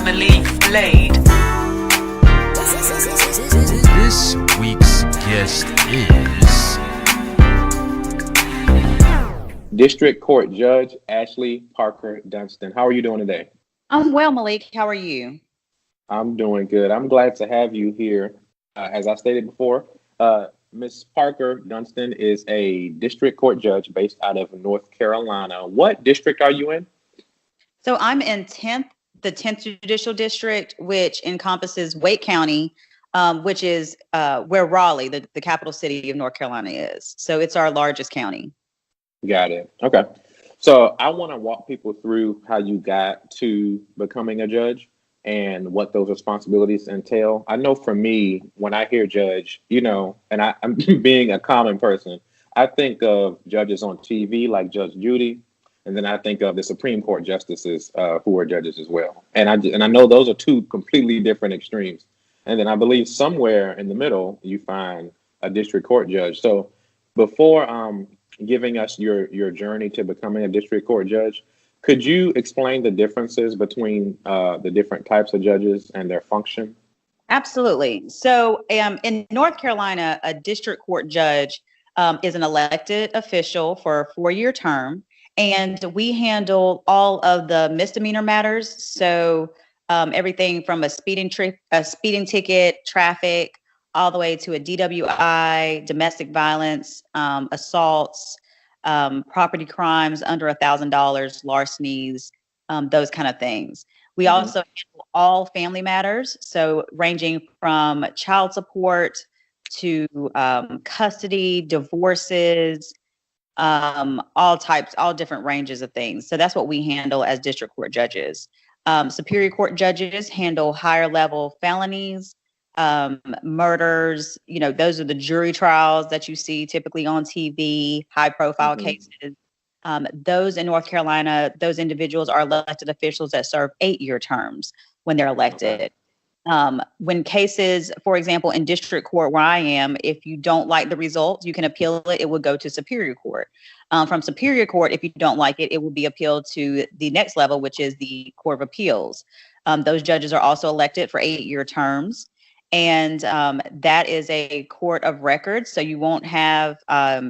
Maliek Blade. This week's guest is District Court Judge Ashley Parker Dunston. How are you doing today? I'm well, Malik. How are you? I'm doing good. I'm glad to have you here. As I stated before, Ms. Parker Dunston is a district court judge based out of North Carolina. What district are you in? So I'm in the 10th Judicial District, which encompasses Wake County, which is where Raleigh, the capital city of North Carolina, is. So it's our largest county. Got it. Okay. So I want to walk people through how you got to becoming a judge and what those responsibilities entail. I know for me, when I hear judge, and I'm being a common person, I think of judges on TV like Judge Judy, and then I think of the Supreme Court justices who are judges as well. And I know those are two completely different extremes. And then I believe somewhere in the middle you find a district court judge. So before giving us your journey to becoming a district court judge, could you explain the differences between the different types of judges and their function? Absolutely. So in North Carolina, a district court judge is an elected official for a 4-year term, and we handle all of the misdemeanor matters. So everything from a speeding ticket, traffic, all the way to a DWI, domestic violence, assaults, property crimes under $1,000, larcenies, those kind of things. We also handle all family matters, so ranging from child support to custody, divorces, all different ranges of things. So that's what we handle as district court judges. Superior court judges handle higher level felonies, murders, those are the jury trials that you see typically on TV, high profile cases. Those in North Carolina, those individuals are elected officials that serve 8-year terms when they're elected. When cases, for example, in district court where I am, if you don't like the results, you can appeal it. It would go to Superior Court. From Superior Court, if you don't like it, it will be appealed to the next level, which is the Court of Appeals. Those judges are also elected for 8-year terms. And that is a court of record. So you won't have a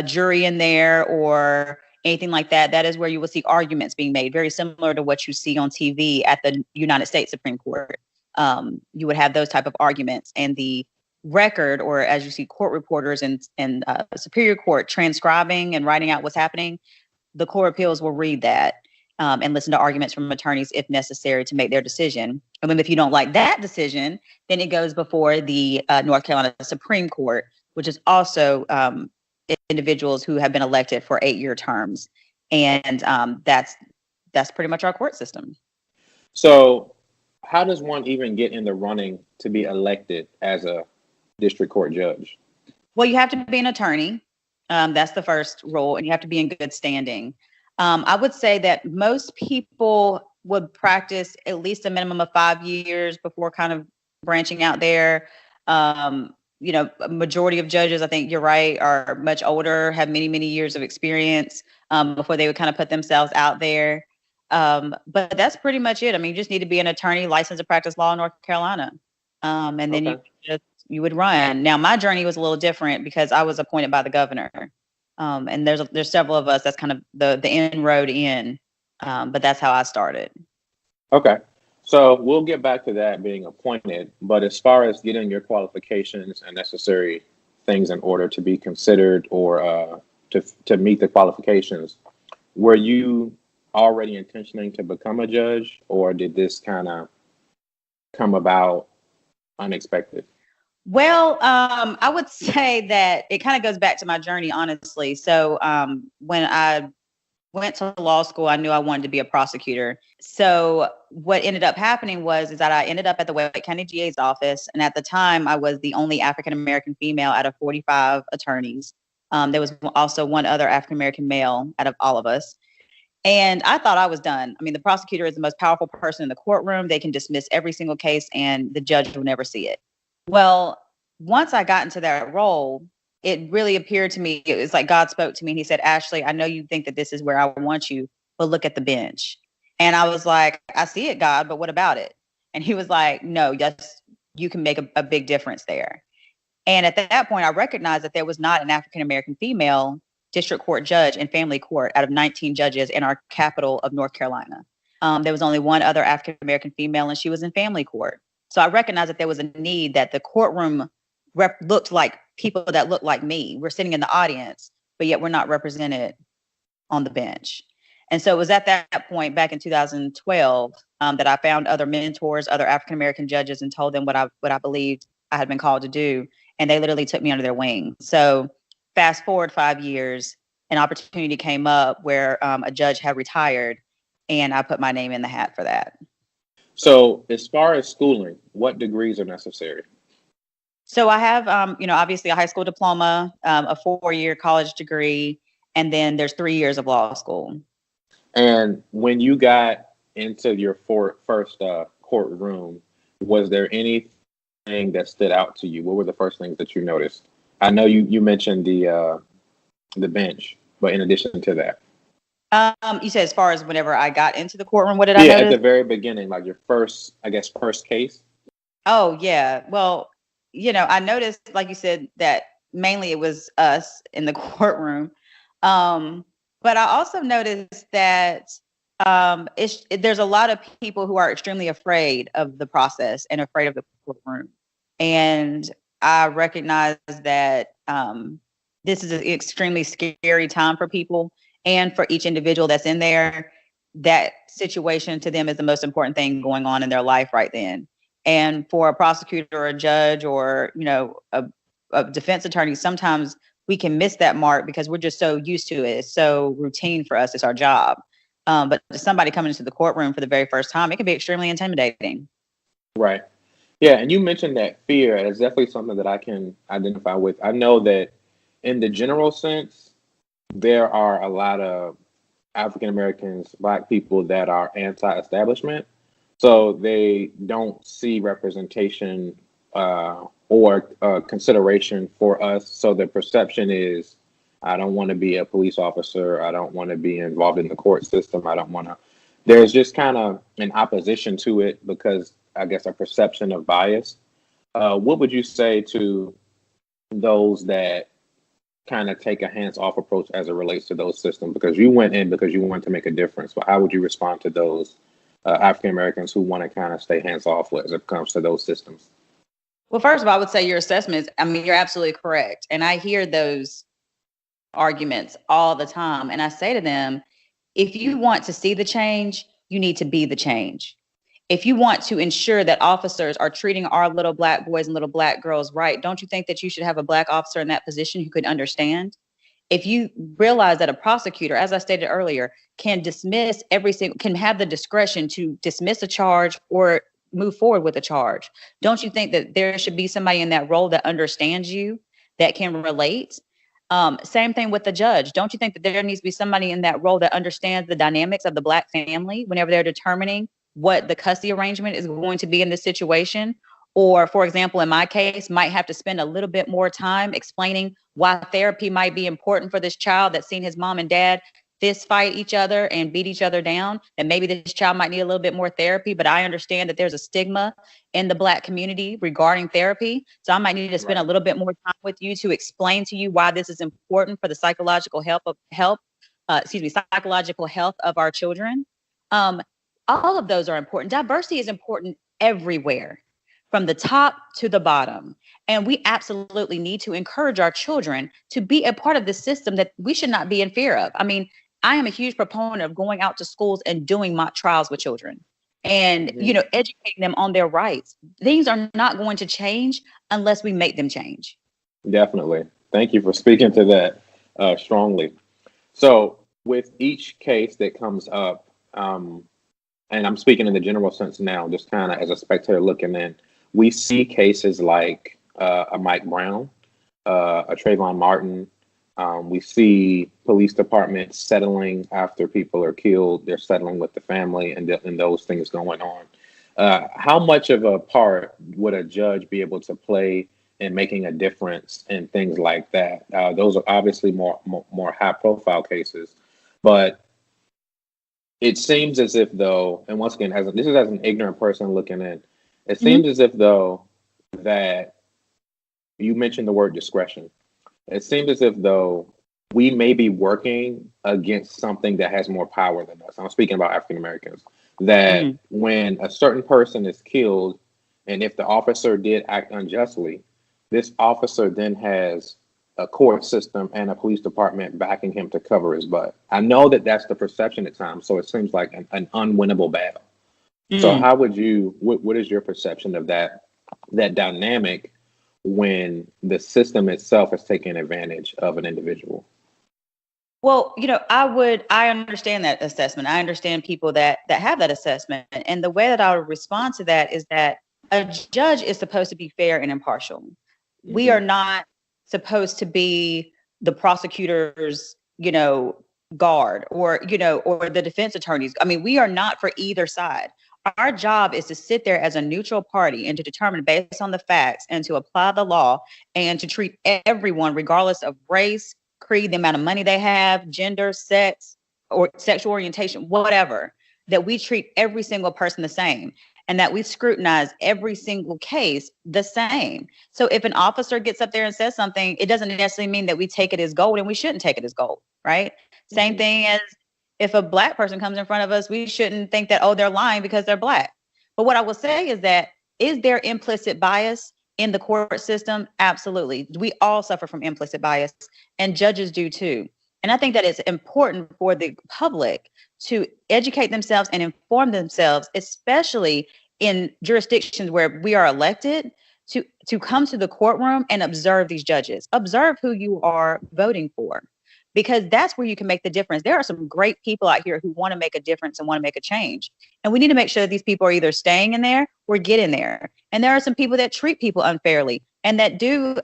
jury in there or anything like that. That is where you will see arguments being made, very similar to what you see on TV at the United States Supreme Court. You would have those type of arguments, and the record, or as you see court reporters and Superior Court transcribing and writing out what's happening, the Court of Appeals will read that and listen to arguments from attorneys if necessary to make their decision. And then if you don't like that decision, then it goes before the North Carolina Supreme Court, which is also individuals who have been elected for 8-year terms. And that's pretty much our court system. So how does one even get in the running to be elected as a district court judge? Well, you have to be an attorney. That's the first rule, and you have to be in good standing. I would say that most people would practice at least a minimum of 5 years before kind of branching out there. A majority of judges, I think you're right, are much older, have many, many years of experience before they would kind of put themselves out there. But that's pretty much it. I mean, you just need to be an attorney, licensed to practice law in North Carolina. And then you would run. Now, my journey was a little different because I was appointed by the governor. And there's several of us that's kind of the inroad in, but that's how I started. Okay. So we'll get back to that being appointed, but as far as getting your qualifications and necessary things in order to be considered or to meet the qualifications, were you already intentioning to become a judge, or did this kind of come about unexpected? Well, I would say that it kind of goes back to my journey, honestly. So when I went to law school, I knew I wanted to be a prosecutor. So what ended up happening is that I ended up at the Wake County DA's office. And at the time, I was the only African-American female out of 45 attorneys. There was also one other African-American male out of all of us. And I thought I was done. I mean, the prosecutor is the most powerful person in the courtroom. They can dismiss every single case and the judge will never see it. Well, once I got into that role, it really appeared to me, it was like God spoke to me and he said, Ashley, I know you think that this is where I want you, but look at the bench. And I was like, I see it, God, but what about it? And he was like, no, yes, you can make a big difference there. And at that point, I recognized that there was not an African American female district court judge in family court out of 19 judges in our capital of North Carolina. There was only one other African American female, and she was in family court. So I recognized that there was a need, that the courtroom looked like people that looked like me. We're sitting in the audience, but yet we're not represented on the bench. And so it was at that point back in 2012 that I found other mentors, other African American judges, and told them what I believed I had been called to do. And they literally took me under their wing. So fast forward 5 years, an opportunity came up where a judge had retired, and I put my name in the hat for that. So as far as schooling, what degrees are necessary? So I have, obviously a high school diploma, a 4-year college degree, and then there's 3 years of law school. And when you got into your first courtroom, was there anything that stood out to you? What were the first things that you noticed? I know you mentioned the bench, but in addition to that, you said as far as whenever I got into the courtroom, what did I yeah, notice? at the very beginning, like your first case. Oh yeah, well, I noticed, like you said, that mainly it was us in the courtroom, but I also noticed that there's a lot of people who are extremely afraid of the process and afraid of the courtroom, and I recognize that this is an extremely scary time for people, and for each individual that's in there. That situation to them is the most important thing going on in their life right then. And for a prosecutor or a judge or a defense attorney, sometimes we can miss that mark because we're just so used to it. It's so routine for us. It's our job. But to somebody coming into the courtroom for the very first time, it can be extremely intimidating. Right. Yeah, and you mentioned that fear. It's definitely something that I can identify with. I know that in the general sense, there are a lot of African Americans, Black people that are anti-establishment. So they don't see representation or consideration for us. So the perception is, I don't want to be a police officer. I don't want to be involved in the court system. I don't want to. There's just kind of an opposition to it because I guess a perception of bias. What would you say to those that kind of take a hands-off approach as it relates to those systems? Because you went in because you wanted to make a difference. But how would you respond to those African Americans who want to kind of stay hands-off as it comes to those systems? Well, first of all, I would say your assessments, I mean, you're absolutely correct. And I hear those arguments all the time. And I say to them, if you want to see the change, you need to be the change. If you want to ensure that officers are treating our little Black boys and little Black girls right, don't you think that you should have a Black officer in that position who could understand? If you realize that a prosecutor, as I stated earlier, can can have the discretion to dismiss a charge or move forward with a charge, don't you think that there should be somebody in that role that understands you, that can relate? Same thing with the judge. Don't you think that there needs to be somebody in that role that understands the dynamics of the Black family whenever they're determining what the custody arrangement is going to be in this situation? Or, for example, in my case, might have to spend a little bit more time explaining why therapy might be important for this child that's seen his mom and dad fist fight each other and beat each other down. And maybe this child might need a little bit more therapy, but I understand that there's a stigma in the Black community regarding therapy. So I might need to spend a little bit more time with you to explain to you why this is important for the psychological psychological health of our children. All of those are important. Diversity is important everywhere, from the top to the bottom. And we absolutely need to encourage our children to be a part of the system that we should not be in fear of. I mean, I am a huge proponent of going out to schools and doing mock trials with children and, educating them on their rights. Things are not going to change unless we make them change. Definitely. Thank you for speaking to that strongly. So with each case that comes up, and I'm speaking in the general sense now, just kind of as a spectator looking in, we see cases like a Mike Brown, a Trayvon Martin. We see police departments settling after people are killed. They're settling with the family and those things going on. How much of a part would a judge be able to play in making a difference in things like that? Those are obviously more high profile cases, but it seems as if though, and once again, this is as an ignorant person looking in, it Mhm. seems as if though that you mentioned the word discretion. It seems as if though we may be working against something that has more power than us. I'm speaking about African Americans. That Mhm. when a certain person is killed, and if the officer did act unjustly, this officer then has a court system and a police department backing him to cover his butt. I know that that's the perception at times, so it seems like an unwinnable battle. So Mm. how would you? What is your perception of that dynamic when the system itself is taking advantage of an individual? Well, I understand that assessment. I understand people that have that assessment. And the way that I would respond to that is that a judge is supposed to be fair and impartial. We Hmm. are not supposed to be the prosecutor's, guard or, or the defense attorneys. I mean, we are not for either side. Our job is to sit there as a neutral party and to determine based on the facts and to apply the law and to treat everyone, regardless of race, creed, the amount of money they have, gender, sex, or sexual orientation, whatever, that we treat every single person the same and that we scrutinize every single case the same. So if an officer gets up there and says something, it doesn't necessarily mean that we take it as gold, and we shouldn't take it as gold, right? Same Hmm. thing as if a black person comes in front of us, we shouldn't think that, oh, they're lying because they're black. But what I will say is that, is there implicit bias in the court system? Absolutely. We all suffer from implicit bias, and judges do too. And I think that it's important for the public to educate themselves and inform themselves, especially in jurisdictions where we are elected, to come to the courtroom and observe these judges. Observe who you are voting for, because that's where you can make the difference. There are some great people out here who want to make a difference and want to make a change. And we need to make sure that these people are either staying in there or get in there. And there are some people that treat people unfairly and that do,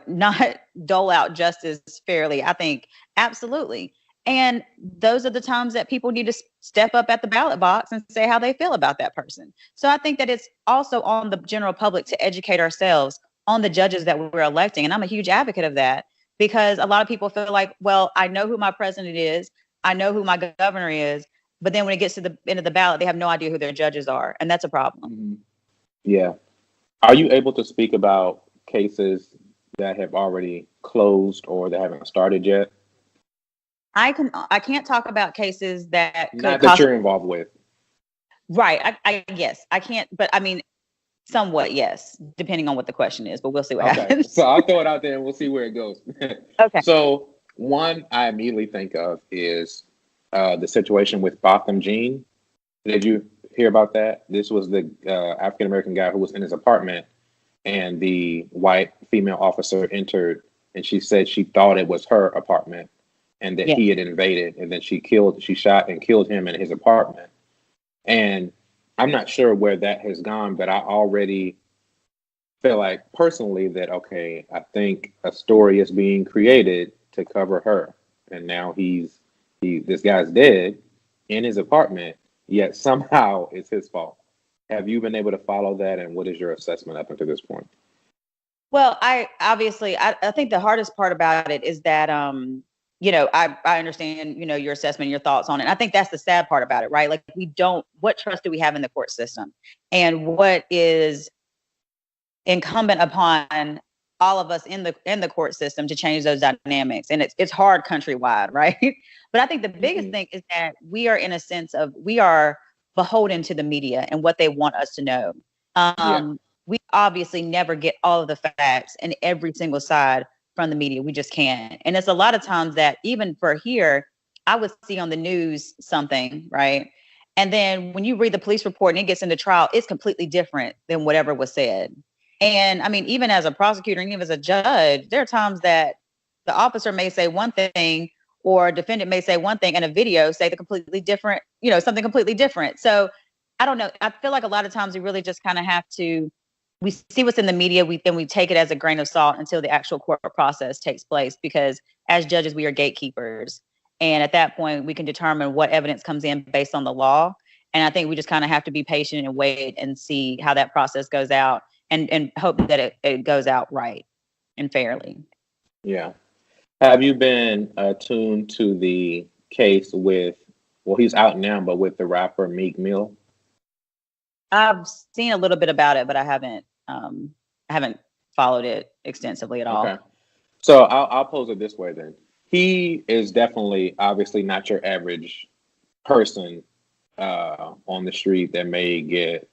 not dole out justice fairly, I think. Absolutely. And those are the times that people need to step up at the ballot box and say how they feel about that person. So I think that it's also on the general public to educate ourselves on the judges that we're electing. And I'm a huge advocate of that, because a lot of people feel like, well, I know who my president is, I know who my governor is, but then when it gets to the end of the ballot, they have no idea who their judges are. And that's a problem. Hmm. Yeah. Are you able to speak about cases that have already closed or that haven't started yet? I can't talk about cases that could Not that you're possibly. involved with. Right. I guess I can't, but I mean, somewhat, yes, depending on what the question is, but we'll see what Okay. happens. So I'll throw it out there and we'll see where it goes. Okay. So one I immediately think of is the situation with Botham Jean. Did you hear about that? This was the African American guy who was in his apartment, and the white female officer entered, and she said she thought it was her apartment and that Yeah. he had invaded, and then she shot and killed him in his apartment. And I'm not sure where that has gone, but I already feel like personally that, okay, I think a story is being created to cover her, and now this guy's dead in his apartment, yet somehow it's his fault. Have you been able to follow that, and what is your assessment up until this point? Well, I think the hardest part about it is that I understand, your assessment, your thoughts on it. I think that's the sad part about it, right? Like, what trust do we have in the court system? And what is incumbent upon all of us in the court system to change those dynamics? And it's hard countrywide, right? But I think the biggest Hmm. thing is that we are, in a sense of, we are beholden to the media and what they want us to know. Yeah. We obviously never get all of the facts and every single side from the media. We just can't. And it's a lot of times that, even for here, I would see on the news something, right? And then when you read the police report and it gets into trial, it's completely different than whatever was said. And I mean, even as a prosecutor and even as a judge, there are times that the officer may say one thing, or a defendant may say one thing, and a video say the completely different, something completely different. So I don't know. I feel like a lot of times we really just kind of have to, we see what's in the media, we take it as a grain of salt until the actual court process takes place, because as judges, we are gatekeepers. And at that point, we can determine what evidence comes in based on the law. And I think we just kind of have to be patient and wait and see how that process goes out, and hope that it goes out right and fairly. Yeah. Have you been attuned to the case with Well, he's out now, but with the rapper Meek Mill. I've seen a little bit about it, but I haven't followed it extensively at all. Okay. So I'll pose it this way then. He is definitely, obviously, not your average person on the street that may get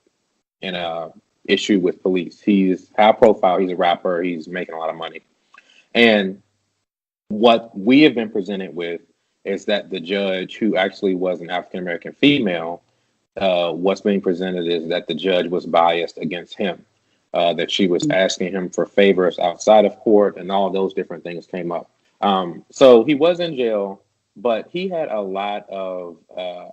in a issue with police. He's high profile. He's a rapper. He's making a lot of money. And what we have been presented with is that the judge, who actually was an African American female, what's being presented is that the judge was biased against him, that she was asking him for favors outside of court, and all those different things came up. So he was in jail, but he had a lot of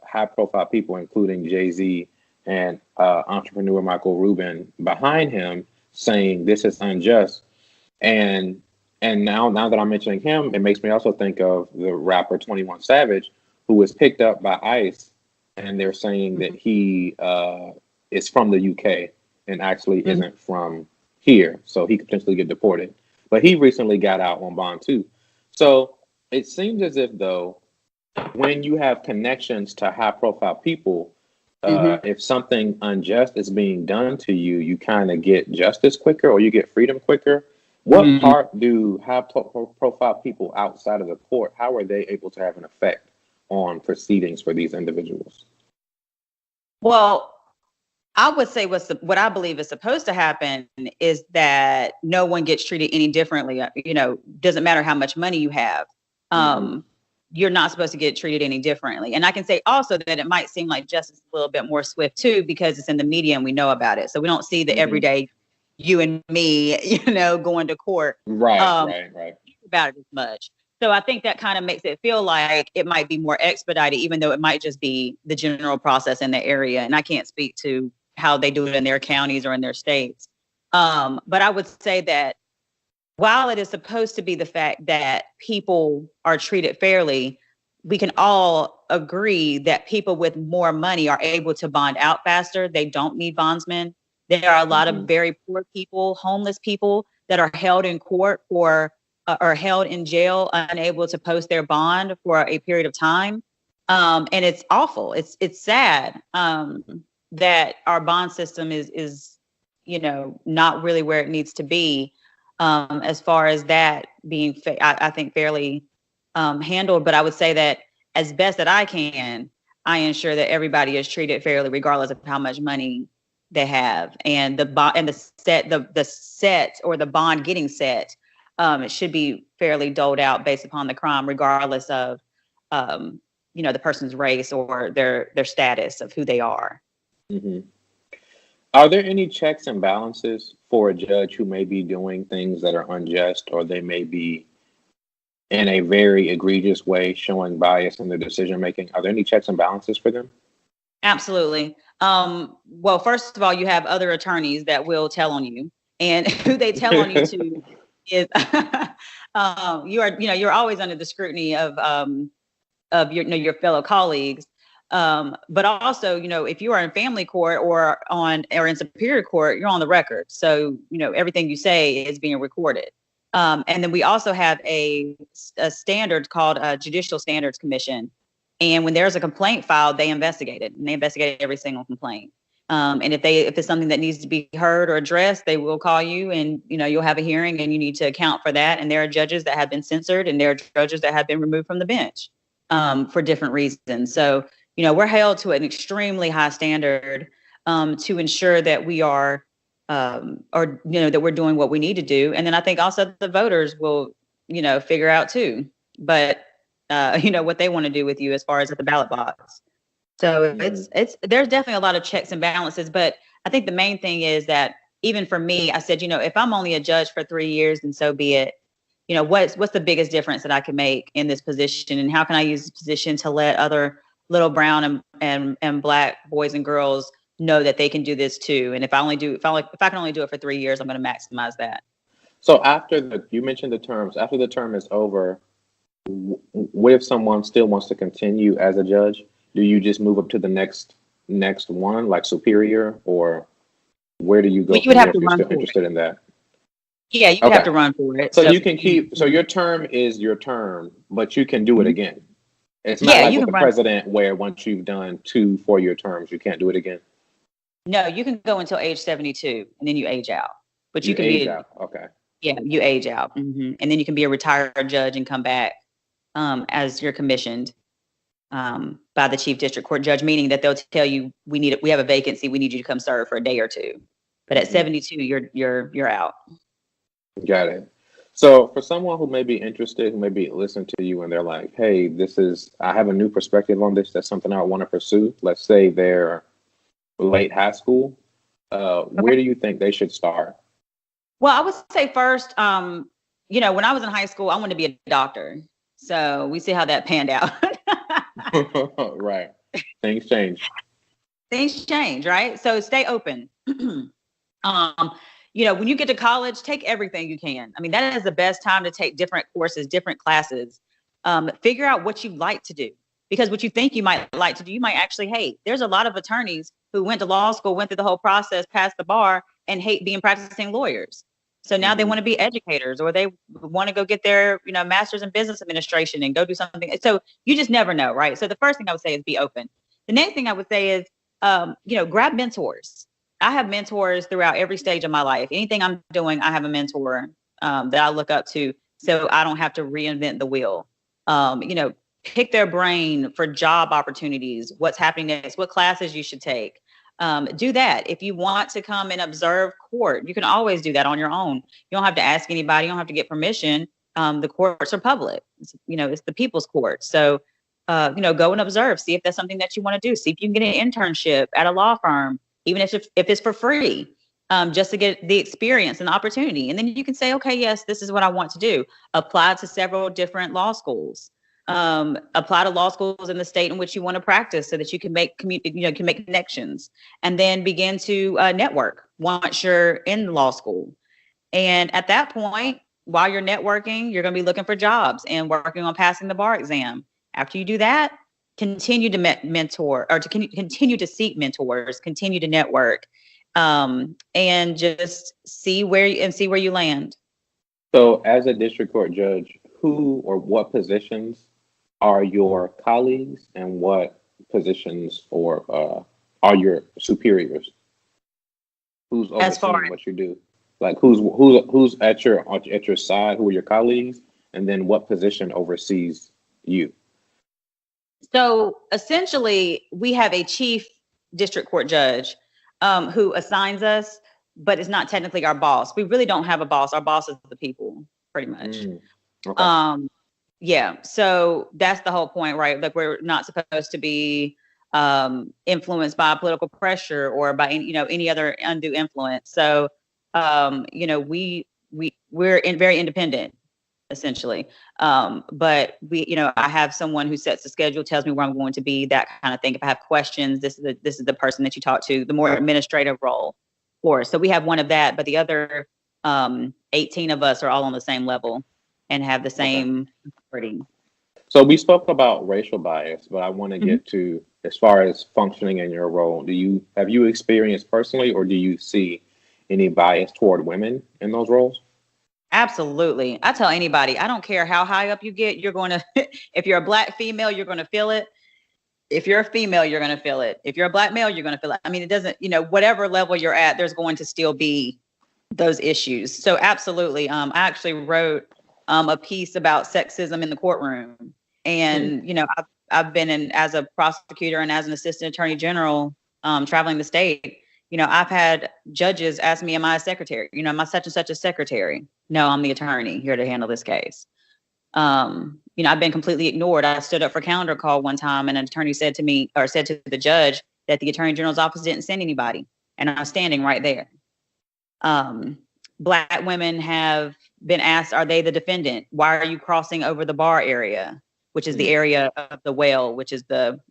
high profile people, including Jay-Z and entrepreneur Michael Rubin, behind him saying this is unjust. And now that I'm mentioning him, it makes me also think of the rapper 21 Savage, who was picked up by ICE, and they're saying that he is from the UK and actually isn't from here, so he could potentially get deported. But he recently got out on bond too. So it seems as if, though, when you have connections to high-profile people, if something unjust is being done to you, you kind of get justice quicker, or you get freedom quicker. What part do high-profile people outside of the court, how are they able to have an effect on proceedings for these individuals? Well, I would say what I believe is supposed to happen is that no one gets treated any differently. Doesn't matter how much money you have. You're not supposed to get treated any differently. And I can say also that it might seem like justice is a little bit more swift too, because it's in the media and we know about it. So we don't see the everyday you and me, going to court. Right. About it as much. So I think that kind of makes it feel like it might be more expedited, even though it might just be the general process in the area. And I can't speak to how they do it in their counties or in their states. But I would say that while it is supposed to be the fact that people are treated fairly, we can all agree that people with more money are able to bond out faster. They don't need bondsmen. There are a lot of very poor people, homeless people that are held in court or held in jail, unable to post their bond for a period of time. And it's awful. It's sad that our bond system is not really where it needs to be, as far as that being, I think, fairly handled. But I would say that as best that I can, I ensure that everybody is treated fairly, regardless of how much money they have, and the bond getting set, it should be fairly doled out based upon the crime, regardless of the person's race or their status of who they are. Are there any checks and balances for a judge who may be doing things that are unjust, or they may be in a very egregious way showing bias in their decision making? Are there any checks and balances for them? Absolutely. Well, first of all, you have other attorneys that will tell on you, and who they tell on you to is you're always under the scrutiny of your fellow colleagues. But also, if you are in family court or in superior court, you're on the record. So, everything you say is being recorded. And then we also have a standard called Judicial Standards Commission. And when there's a complaint filed, they investigate it, and they investigate every single complaint. And if it's something that needs to be heard or addressed, they will call you, and you'll have a hearing, and you need to account for that. And there are judges that have been censored, and there are judges that have been removed from the bench for different reasons. So we're held to an extremely high standard to ensure that we are, that we're doing what we need to do. And then I think also the voters will, figure out too, but what they want to do with you as far as at the ballot box. So there's definitely a lot of checks and balances, but I think the main thing is that even for me, I said, if I'm only a judge for 3 years, then so be it. What's the biggest difference that I can make in this position, and how can I use this position to let other little brown and black boys and girls know that they can do this too? And if I can only do it for 3 years, I'm going to maximize that. So you mentioned the terms, after the term is over, what if someone still wants to continue as a judge? Do you just move up to the next one, like superior, or where do you go? You would have to run for interested in that. Yeah, you would have to run for it. So you can keep. So your term is your term, but you can do it again. It's not Yeah, like you with can the run. president where once you've done 2 4-year terms, you can't do it again. No, you can go until age 72 and then you age out. But you You can age be, out. Okay. yeah, you age out. And then you can be a retired judge and come back as you're commissioned by the chief district court judge, meaning that they'll tell you we have a vacancy, we need you to come serve for a day or two. But at 72, you're out. Got it. So for someone who may be interested, who may be listening to you and they're like, hey, I have a new perspective on this. That's something I want to pursue. Let's say they're late high school. Where do you think they should start? Well, I would say first, when I was in high school, I wanted to be a doctor. So we see how that panned out. Right. Things change. Things change, right? So stay open. When you get to college, take everything you can. I mean, that is the best time to take different courses, different classes. Figure out what you like to do, because what you think you might like to do, you might actually hate. There's a lot of attorneys who went to law school, went through the whole process, passed the bar, and hate being practicing lawyers. So now they want to be educators, or they want to go get their, master's in business administration and go do something. So you just never know, right? So the first thing I would say is be open. The next thing I would say is, grab mentors. I have mentors throughout every stage of my life. Anything I'm doing, I have a mentor that I look up to, so I don't have to reinvent the wheel. Pick their brain for job opportunities, what's happening next, what classes you should take. Do that. If you want to come and observe court, you can always do that on your own. You don't have to ask anybody. You don't have to get permission. The courts are public. It's the people's court. So, go and observe. See if that's something that you want to do. See if you can get an internship at a law firm, even if it's for free, just to get the experience and the opportunity. And then you can say, okay, yes, this is what I want to do. Apply to several different law schools. Apply to law schools in the state in which you want to practice, so that you can make connections, and then begin to network once you're in law school. And at that point, while you're networking, you're going to be looking for jobs and working on passing the bar exam. After you do that, continue to mentor, or to continue to seek mentors, continue to network, and just see where you land. So as a district court judge, who or what positions are your colleagues, and what positions are your superiors? Who's As far overseeing what you do? Like who's at your side? Who are your colleagues? And then what position oversees you? So essentially, we have a chief district court judge who assigns us, but is not technically our boss. We really don't have a boss. Our boss is the people, pretty much. Okay. Yeah. So that's the whole point, right? Like, we're not supposed to be influenced by political pressure or by any other undue influence. So we're very independent, essentially. But I have someone who sets the schedule, tells me where I'm going to be, that kind of thing. If I have questions, this is the person that you talk to. The more administrative role, of course. So we have one of that, but the other 18 of us are all on the same level and have the same authority. So we spoke about racial bias, but I want to get to, as far as functioning in your role, have you experienced personally, or do you see any bias toward women in those roles? Absolutely. I tell anybody, I don't care how high up you get, you're going to, if you're a Black female, you're going to feel it. If you're a female, you're going to feel it. If you're a Black male, you're going to feel it. I mean, it doesn't, whatever level you're at, there's going to still be those issues. So absolutely. I actually wrote a piece about sexism in the courtroom. And, I've been in as a prosecutor and as an assistant attorney general, traveling the state. I've had judges ask me, am I a secretary? Am I such and such a secretary? No, I'm the attorney here to handle this case. I've been completely ignored. I stood up for calendar call one time, and an attorney said to the judge that the attorney general's office didn't send anybody. And I'm standing right there. Black women have been asked, are they the defendant? Why are you crossing over the bar area, which is the area of the well, which is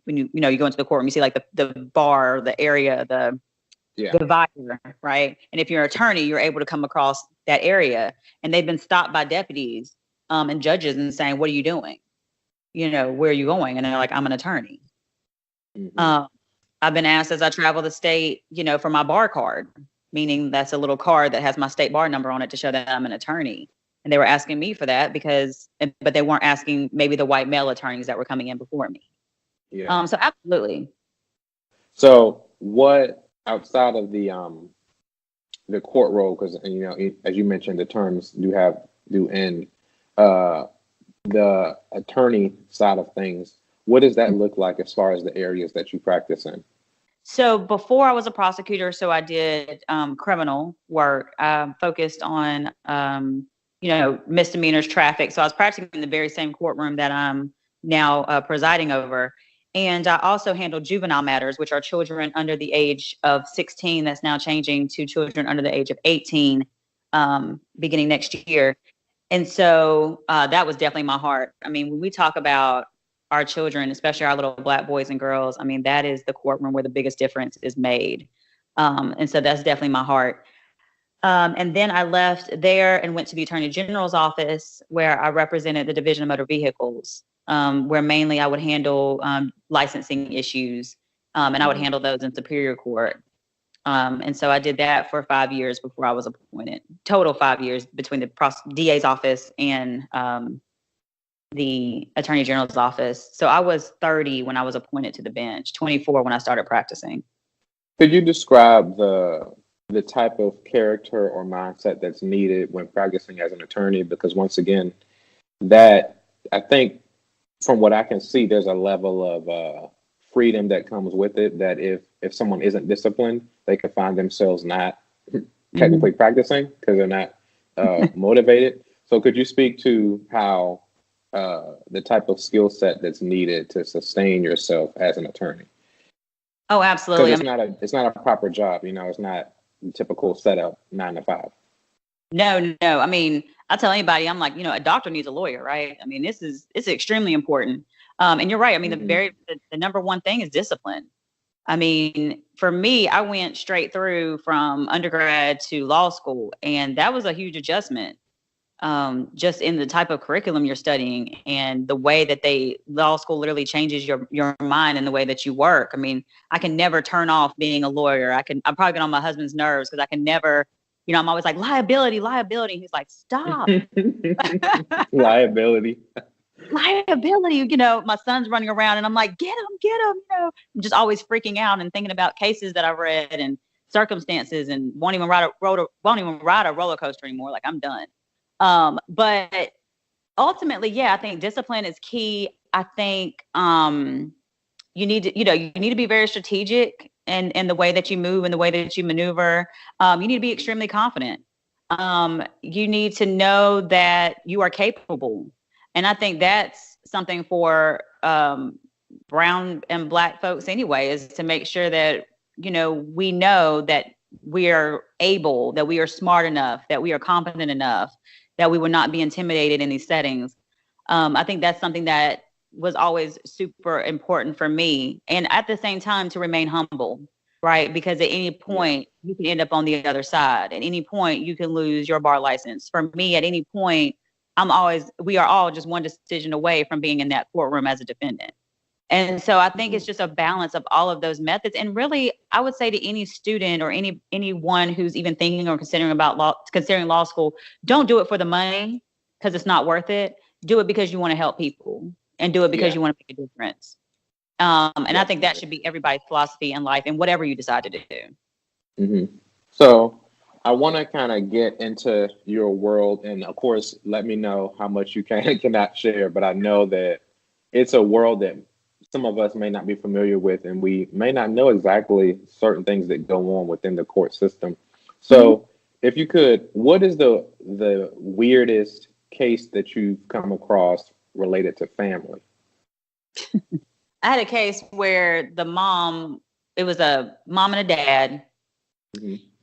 when you go into the courtroom, you see like the bar, the area, the divider, right? And if you're an attorney, you're able to come across that area. And they've been stopped by deputies and judges and saying, what are you doing? Where are you going? And they're like, I'm an attorney. I've been asked as I travel the state, for my bar card, meaning that's a little card that has my state bar number on it to show that I'm an attorney. And they were asking me for that but they weren't asking maybe the white male attorneys that were coming in before me. Yeah. So absolutely. So what outside of the court role, because as you mentioned, the terms do end. The attorney side of things, what does that look like as far as the areas that you practice in? So before I was a prosecutor, so I did criminal work, focused on misdemeanors, traffic. So I was practicing in the very same courtroom that I'm now presiding over. And I also handle juvenile matters, which are children under the age of 16. That's now changing to children under the age of 18, beginning next year. And so that was definitely my heart. I mean, when we talk about our children, especially our little Black boys and girls, I mean, that is the courtroom where the biggest difference is made. And so that's definitely my heart. And then I left there and went to the Attorney General's office, where I represented the Division of Motor Vehicles, where mainly I would handle licensing issues, and I would handle those in Superior Court. And so I did that for 5 years before I was appointed. Total 5 years between the DA's office and the Attorney General's office. So I was 30 when I was appointed to the bench, 24 when I started practicing. Could you describe the type of character or mindset that's needed when practicing as an attorney? Because once again, that I think from what I can see, there's a level of freedom that comes with it, that if someone isn't disciplined, they could find themselves not technically practicing because they're not motivated. So could you speak to how the type of skill set that's needed to sustain yourself as an attorney? Oh, absolutely. Because it's not a proper job, it's not the typical setup 9 to 5. No. I mean, I tell anybody, I'm like, a doctor needs a lawyer, right? I mean, it's extremely important. And you're right. I mean, the number one thing is discipline. I mean, for me, I went straight through from undergrad to law school, and that was a huge adjustment. Just in the type of curriculum you're studying and the way that law school literally changes your mind and the way that you work. I mean, I can never turn off being a lawyer. I'm probably get on my husband's nerves because I can never, I'm always like, liability. He's like, stop. Liability. Liability. My son's running around and I'm like, get him. I'm just always freaking out and thinking about cases that I've read and circumstances, and won't even ride a roller coaster anymore. Like, I'm done. But ultimately, yeah, I think discipline is key. I think you need to be very strategic in the way that you move and the way that you maneuver. You need to be extremely confident. You need to know that you are capable. And I think that's something for brown and Black folks anyway, is to make sure that, we know that we are able, that we are smart enough, that we are competent enough, that we would not be intimidated in these settings. I think that's something that was always super important for me. And at the same time, to remain humble, right? Because at any point, you can end up on the other side. At any point, you can lose your bar license. For me, at any point, we are all just one decision away from being in that courtroom as a defendant. And so I think it's just a balance of all of those methods. And really, I would say to any student or anyone who's even thinking or considering law school, don't do it for the money because it's not worth it. Do it because you want to help people, and do it because you want to make a difference. And I think that should be everybody's philosophy in life and whatever you decide to do. So I want to kind of get into your world, and of course, let me know how much you can and cannot share. But I know that it's a world that some of us may not be familiar with, and we may not know exactly certain things that go on within the court system. So if you could, what is the weirdest case that you've come across related to family? I had a case where it was a mom and a dad,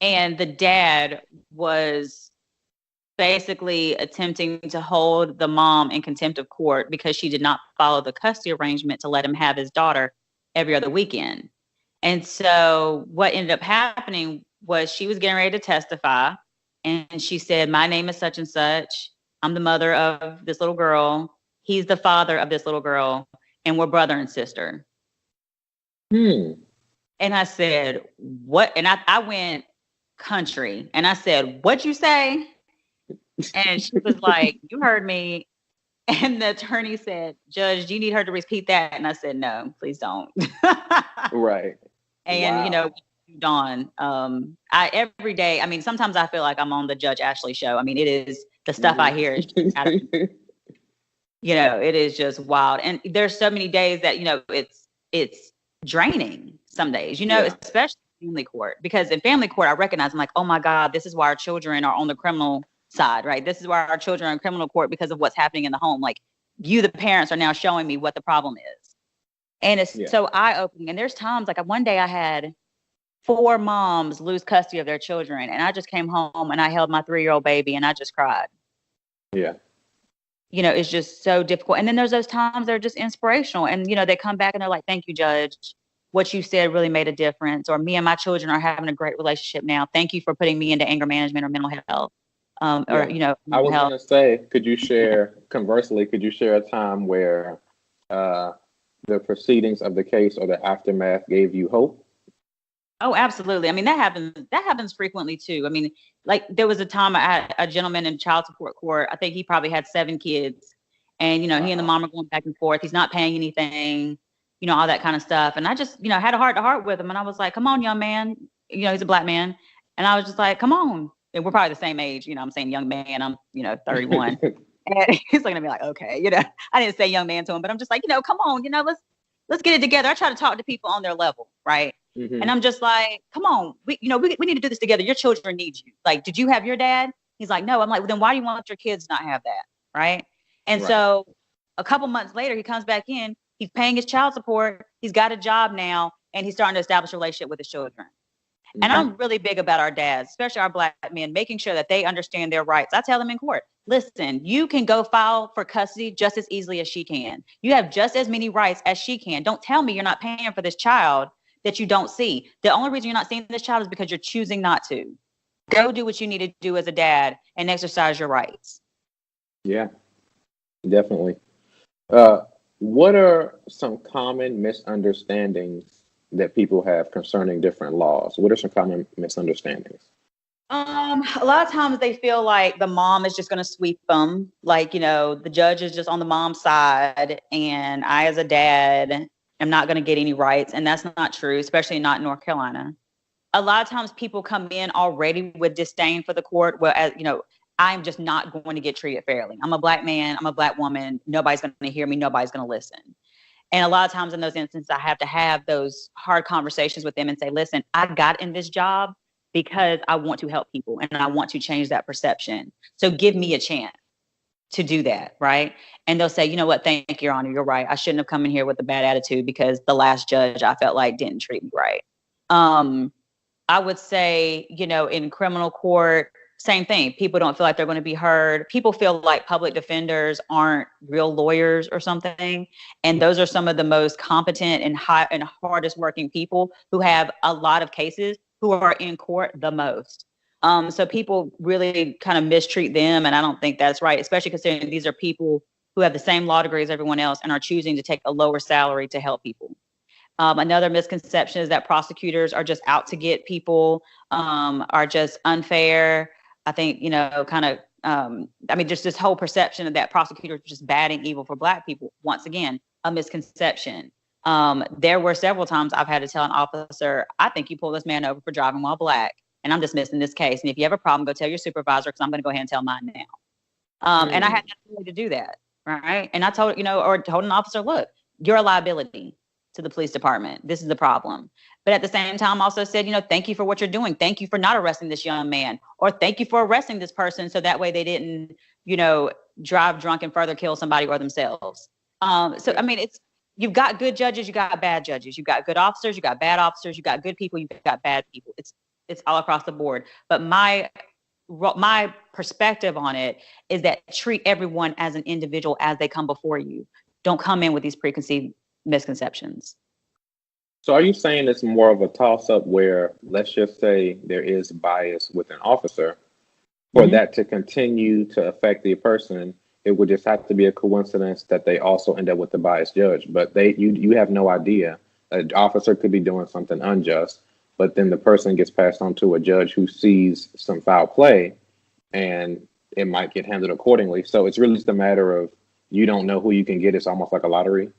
and the dad was basically attempting to hold the mom in contempt of court because she did not follow the custody arrangement to let him have his daughter every other weekend. And so what ended up happening was she was getting ready to testify, and she said, my name is such and such. I'm the mother of this little girl. He's the father of this little girl, and we're brother and sister. And I said, what? And I went country, and I said, what'd you say? And she was like, you heard me. And the attorney said, Judge, do you need her to repeat that? And I said, no, please don't. Right. And, Wow. Dawn, every day, I mean, sometimes I feel like I'm on the Judge Ashley show. I mean, it is the stuff I hear is out of, it is just wild. And there's so many days that, it's draining some days, Yeah. especially in family court, because in family court, I recognize I'm like, oh my God, this is why our children are on the criminal side, right? This is why our children are in criminal court because of what's happening in the home. Like the parents are now showing me what the problem is. And it's so eye-opening. And there's times like one day I had 4 moms lose custody of their children. And I just came home and I held my 3-year-old baby and I just cried. Yeah. It's just so difficult. And then there's those times that are just inspirational. And, they come back and they're like, thank you, Judge. What you said really made a difference. Or me and my children are having a great relationship now. Thank you for putting me into anger management or mental health. I was going to say, could you share a time where the proceedings of the case or the aftermath gave you hope? Oh, absolutely. I mean, that happens frequently too. I mean, like there was a time I had a gentleman in child support court. I think he probably had 7 kids and, he and the mom are going back and forth. He's not paying anything, all that kind of stuff. And I just, had a heart to heart with him. And I was like, come on, young man, he's a Black man. And I was just like, come on. And we're probably the same age, I'm saying young man, I'm, 31. And he's looking at me like, okay, I didn't say young man to him, but I'm just like, come on, let's get it together. I try to talk to people on their level. Right. Mm-hmm. And I'm just like, come on, we need to do this together. Your children need you. Like, did you have your dad? He's like, no. I'm like, well, then why do you want your kids not have that? Right. And so a couple months later, he comes back in, he's paying his child support. He's got a job now and he's starting to establish a relationship with his children. Mm-hmm. And I'm really big about our dads, especially our Black men, making sure that they understand their rights. I tell them in court, listen, you can go file for custody just as easily as she can. You have just as many rights as she can. Don't tell me you're not paying for this child that you don't see. The only reason you're not seeing this child is because you're choosing not to. Go do what you need to do as a dad and exercise your rights. Yeah, definitely. What are some common misunderstandings that people have concerning different laws? What are some common misunderstandings? A lot of times they feel like the mom is just going to sweep them. Like, the judge is just on the mom's side and I, as a dad, am not going to get any rights. And that's not true, especially not in North Carolina. A lot of times people come in already with disdain for the court. Well, as I'm just not going to get treated fairly. I'm a Black man. I'm a Black woman. Nobody's going to hear me. Nobody's going to listen. And a lot of times in those instances, I have to have those hard conversations with them and say, listen, I got in this job because I want to help people and I want to change that perception. So give me a chance to do that, right? And they'll say, you know what, thank you, Your Honor, you're right. I shouldn't have come in here with a bad attitude because the last judge I felt like didn't treat me right. I would say, in criminal court, same thing. People don't feel like they're going to be heard. People feel like public defenders aren't real lawyers or something. And those are some of the most competent and hardest working people who have a lot of cases who are in court the most. So people really kind of mistreat them. And I don't think that's right, especially considering these are people who have the same law degree as everyone else and are choosing to take a lower salary to help people. Another misconception is that prosecutors are just out to get people, are just unfair. I think, just this whole perception of that prosecutors are just bad and evil for Black people. Once again, a misconception. There were several times I've had to tell an officer, I think you pulled this man over for driving while Black, and I'm dismissing this case. And if you have a problem, go tell your supervisor because I'm going to go ahead and tell mine now. And I had to do that, right? And I told, told an officer, look, you're a liability to the police department. This is the problem. But at the same time, also said, thank you for what you're doing. Thank you for not arresting this young man, or thank you for arresting this person so that way they didn't, drive drunk and further kill somebody or themselves. You've got good judges, you got bad judges, you've got good officers, you got bad officers, you got good people, you've got bad people. It's all across the board. But my perspective on it is that treat everyone as an individual as they come before you. Don't come in with these preconceived misconceptions. So are you saying it's more of a toss-up where, let's just say there is bias with an officer, for that to continue to affect the person, it would just have to be a coincidence that they also end up with the biased judge. But you have no idea. An officer could be doing something unjust, but then the person gets passed on to a judge who sees some foul play, and it might get handled accordingly. So it's really just a matter of you don't know who you can get. It's almost like a lottery.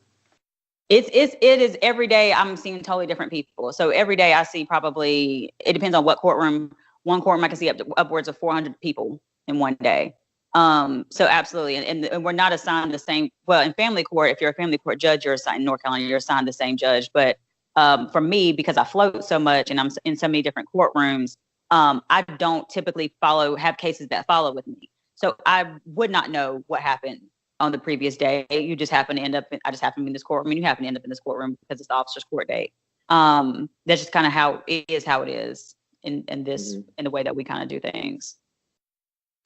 It is every day I'm seeing totally different people. So every day I see probably, it depends on what courtroom. One courtroom I can see upwards of 400 people in one day. So absolutely, and we're not assigned the same. Well, in family court, if you're a family court judge, you're assigned in North Carolina, you're assigned the same judge. But for me, because I float so much and I'm in so many different courtrooms, I don't typically have cases that follow with me. So I would not know what happened on the previous day. You just happen to end up, I just happen to be in this courtroom, and you happen to end up in this courtroom because it's the officer's court date. That's just kind of how it is in this, in the way that we kind of do things.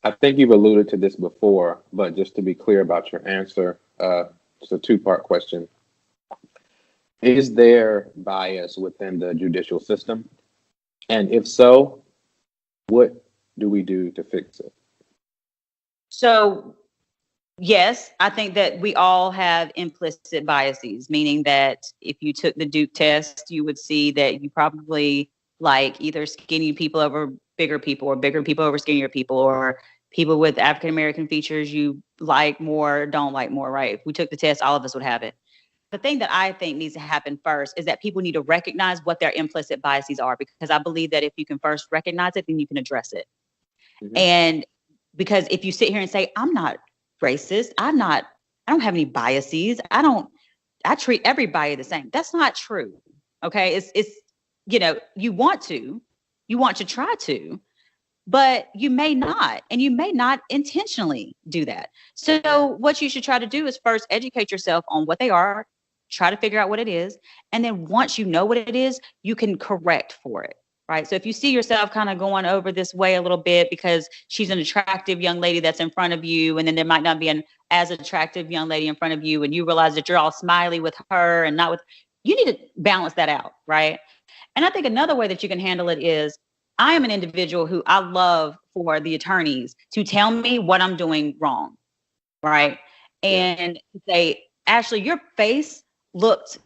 I think you've alluded to this before, but just to be clear about your answer, it's a two-part question. Is there bias within the judicial system? And if so, what do we do to fix it? So, yes, I think that we all have implicit biases, meaning that if you took the Duke test, you would see that you probably like either skinny people over bigger people, or bigger people over skinnier people, or people with African American features you like more, don't like more, right? If we took the test, all of us would have it. The thing that I think needs to happen first is that people need to recognize what their implicit biases are, because I believe that if you can first recognize it, then you can address it. And because if you sit here and say, I'm not racist, I don't have any biases, I treat everybody the same. That's not true. Okay. It's, you want to try to, but you may not, and you may not intentionally do that. So what you should try to do is first educate yourself on what they are, try to figure out what it is. And then once you know what it is, you can correct for it. Right. So if you see yourself kind of going over this way a little bit because she's an attractive young lady that's in front of you, and then there might not be an as attractive young lady in front of you, and you realize that you're all smiley with her and not with, you need to balance that out. Right. And I think another way that you can handle it is, I am an individual who I love for the attorneys to tell me what I'm doing wrong. Right. And say, Ashley, your face looked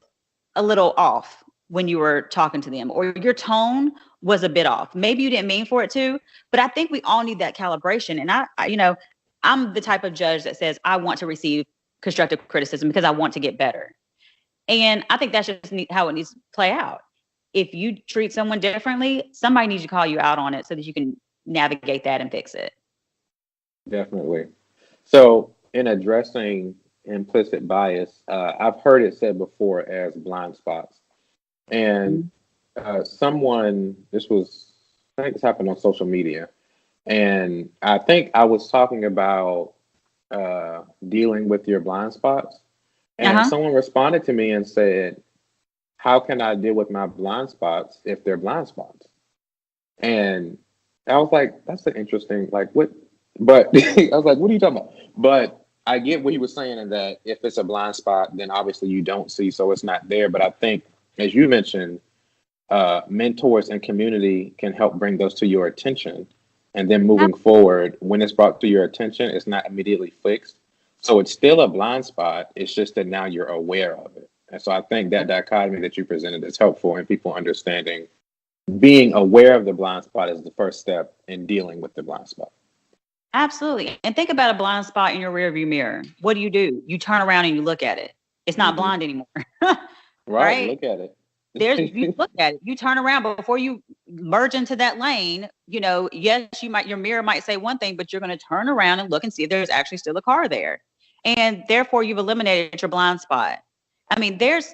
a little off when you were talking to them, or your tone was a bit off. Maybe you didn't mean for it to, but I think we all need that calibration. And I'm the type of judge that says I want to receive constructive criticism because I want to get better. And I think that's just how it needs to play out. If you treat someone differently, somebody needs to call you out on it so that you can navigate that and fix it. Definitely. So in addressing implicit bias, I've heard it said before as blind spots. And I think this happened on social media. And I think I was talking about dealing with your blind spots. And someone responded to me and said, how can I deal with my blind spots if they're blind spots? And I was like, that's an interesting, what? But I was like, what are you talking about? But I get what he was saying, in that if it's a blind spot, then obviously you don't see, so it's not there. But I think, as you mentioned, mentors and community can help bring those to your attention. And then moving forward, when it's brought to your attention, it's not immediately fixed. So it's still a blind spot. It's just that now you're aware of it. And so I think that dichotomy that you presented is helpful in people understanding being aware of the blind spot is the first step in dealing with the blind spot. Absolutely. And think about a blind spot in your rearview mirror. What do? You turn around and you look at it. It's not blind anymore. Right? Look at it. You look at it. You turn around, but before you merge into that lane, yes, your mirror might say one thing, but you're going to turn around and look and see if there's actually still a car there. And therefore you've eliminated your blind spot. I mean, there's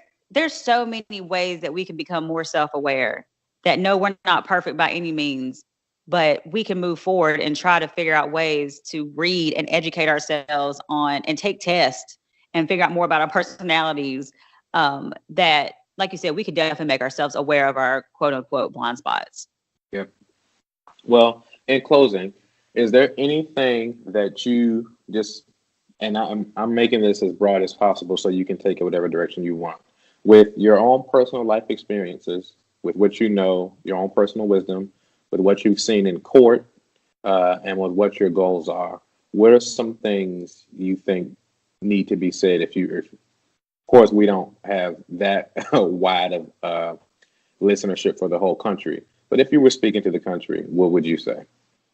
so many ways that we can become more self-aware, that no, we're not perfect by any means, but we can move forward and try to figure out ways to read and educate ourselves on and take tests and figure out more about our personalities, that, like you said, we could definitely make ourselves aware of our quote unquote blind spots. Yeah. Well, in closing, is there anything that you just, and I'm making this as broad as possible so you can take it whatever direction you want, with your own personal life experiences, with what you know, your own personal wisdom, with what you've seen in court, and with what your goals are, what are some things you think need to be said? If of course, we don't have that wide of listenership for the whole country, but if you were speaking to the country, what would you say?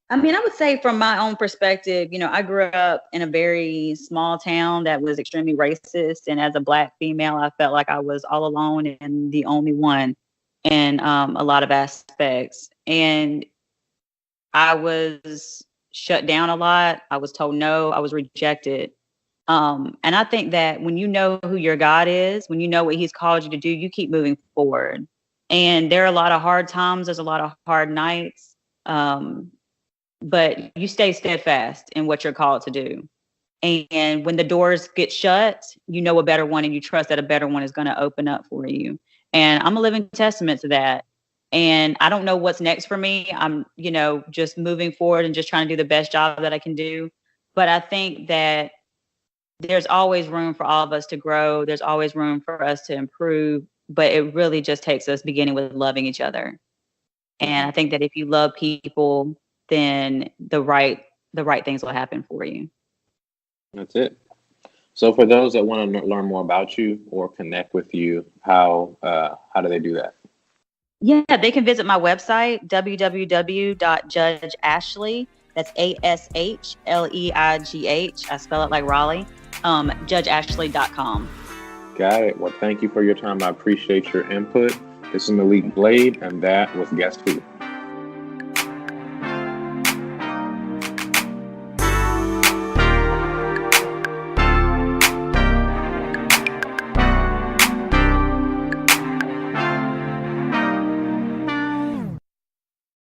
I mean, I would say from my own perspective, I grew up in a very small town that was extremely racist. And as a Black female, I felt like I was all alone and the only one in a lot of aspects. And I was shut down a lot. I was told no, I was rejected. And I think that when you know who your God is, when you know what He's called you to do, you keep moving forward. And there are a lot of hard times, there's a lot of hard nights. But you stay steadfast in what you're called to do. And when the doors get shut, you know a better one and you trust that a better one is going to open up for you. And I'm a living testament to that. And I don't know what's next for me. I'm, just moving forward and just trying to do the best job that I can do. But I think that there's always room for all of us to grow. There's always room for us to improve. But it really just takes us beginning with loving each other. And I think that if you love people, then the right things will happen for you. That's it. So for those that want to learn more about you or connect with you, how do they do that? Yeah, they can visit my website, www.judgeashley. That's ASHLEIGH. I spell it like Raleigh. Judgeashley.com. Got it. Well, thank you for your time. I appreciate your input. This is Maliek Blade, and that was Guest Who.